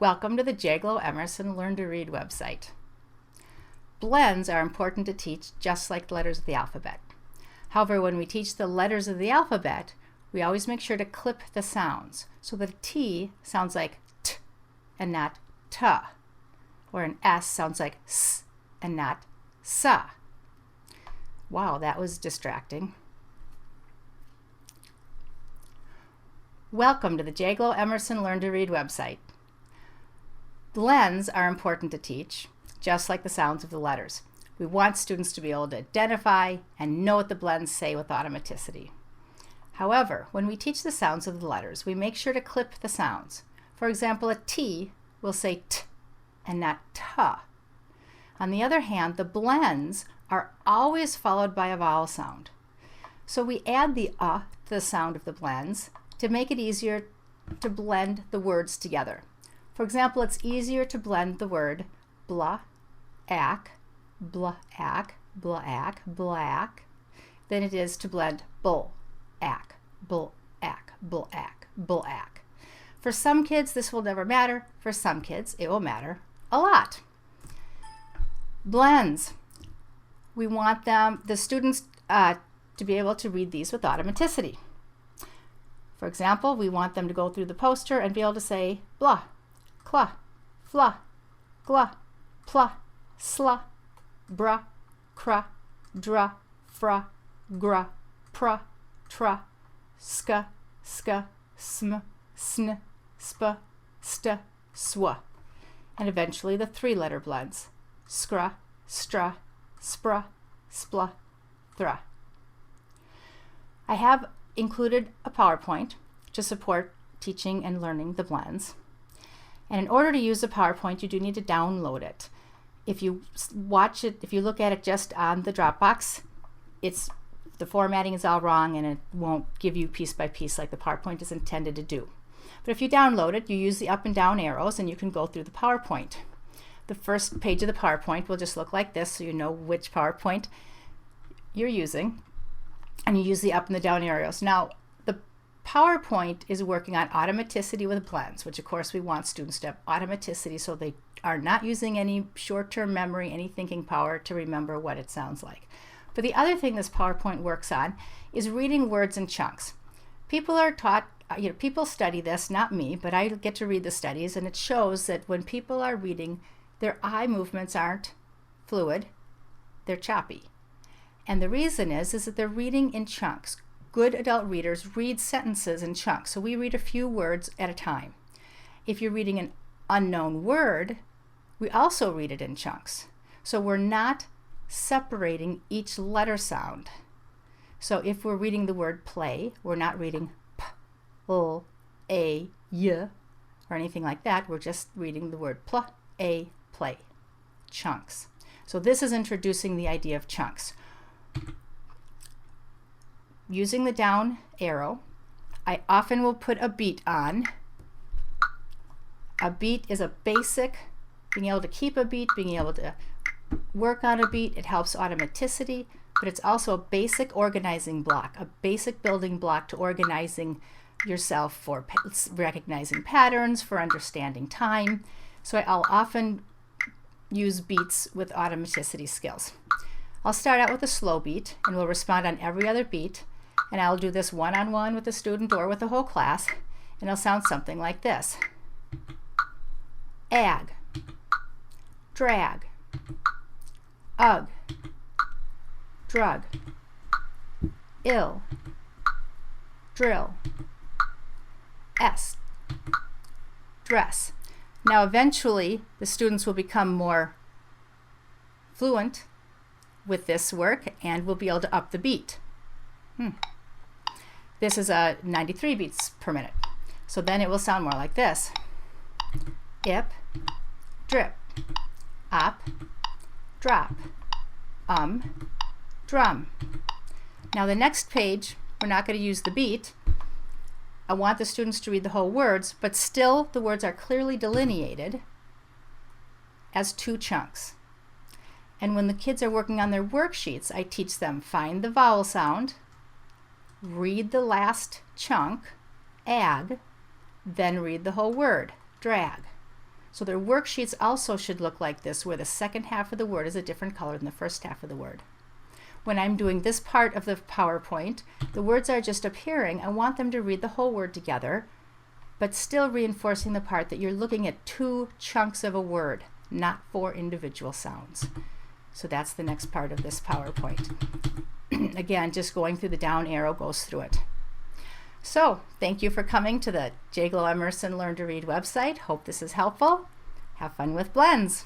Welcome to the Jaglow Emerson Learn to Read website. Blends are important to teach just like the letters of the alphabet. However, when we teach the letters of the alphabet, we always make sure to clip the sounds so that a T sounds like T and not T, or an S sounds like S and not SA. Wow, that was distracting. Welcome to the Jaglow Emerson Learn to Read website. Blends are important to teach, just like the sounds of the letters. We want students to be able to identify and know what the blends say with automaticity. However, when we teach the sounds of the letters, we make sure to clip the sounds. For example, a T will say T and not T. On the other hand, the blends are always followed by a vowel sound. So we add the to the sound of the blends to make it easier to blend the words together. For example, it's easier to blend the word blah-ack, blah-ack, blah-ack, black, than it is to blend bull-ack, bull-ack, bull-ack, bull-ack. For some kids, this will never matter. For some kids, it will matter a lot. Blends. We want the students to be able to read these with automaticity. For example, we want them to go through the poster and be able to say blah, clah, flah, glah, plah, slah, brah, crah, drah, frah, grah, prah, trah, ska, sm, sn, spa, sta, swa, and eventually the three-letter blends: scra, stra, spra, spla, thra. I have included a PowerPoint to support teaching and learning the blends. And in order to use the PowerPoint, you do need to download it. If you watch it, if you look at it just on the Dropbox, the formatting is all wrong and it won't give you piece by piece like the PowerPoint is intended to do. But if you download it, you use the up and down arrows and you can go through the PowerPoint. The first page of the PowerPoint will just look like this, so you know which PowerPoint you're using. And you use the up and the down arrows. Now, the PowerPoint is working on automaticity with blends, which of course we want students to have automaticity so they are not using any short-term memory, any thinking power to remember what it sounds like. But the other thing this PowerPoint works on is reading words in chunks. People are taught, people study this, not me, but I get to read the studies, and it shows that when people are reading, their eye movements aren't fluid, they're choppy. And the reason is that they're reading in chunks. Good adult readers read sentences in chunks, so we read a few words at a time. If you're reading an unknown word, we also read it in chunks. So we're not separating each letter sound. So if we're reading the word play, we're not reading p, l, a, y, or anything like that. We're just reading the word play, chunks. So this is introducing the idea of chunks. Using the down arrow, I often will put a beat on. A beat is a basic, being able to keep a beat, being able to work on a beat. It helps automaticity, but it's also a basic organizing block, a basic building block to organizing yourself for recognizing patterns, for understanding time. So I'll often use beats with automaticity skills. I'll start out with a slow beat and we'll respond on every other beat, and I'll do this one-on-one with a student or with the whole class, and it'll sound something like this. Ag, drag, ugh, drug, ill, drill, est, dress. Now eventually the students will become more fluent with this work and we'll be able to up the beat. This is a 93 beats per minute. So then it will sound more like this. Ip, drip, op, drop, drum. Now the next page, we're not going to use the beat. I want the students to read the whole words, but still the words are clearly delineated as two chunks. And when the kids are working on their worksheets, I teach them find the vowel sound, read the last chunk, ag, then read the whole word, drag. So their worksheets also should look like this, where the second half of the word is a different color than the first half of the word. When I'm doing this part of the PowerPoint, the words are just appearing. I want them to read the whole word together, but still reinforcing the part that you're looking at 2 chunks of a word, not 4 individual sounds. So that's the next part of this PowerPoint. Again, just going through the down arrow goes through it. So thank you for coming to the J. Glow Emerson Learn to Read website. Hope this is helpful. Have fun with blends.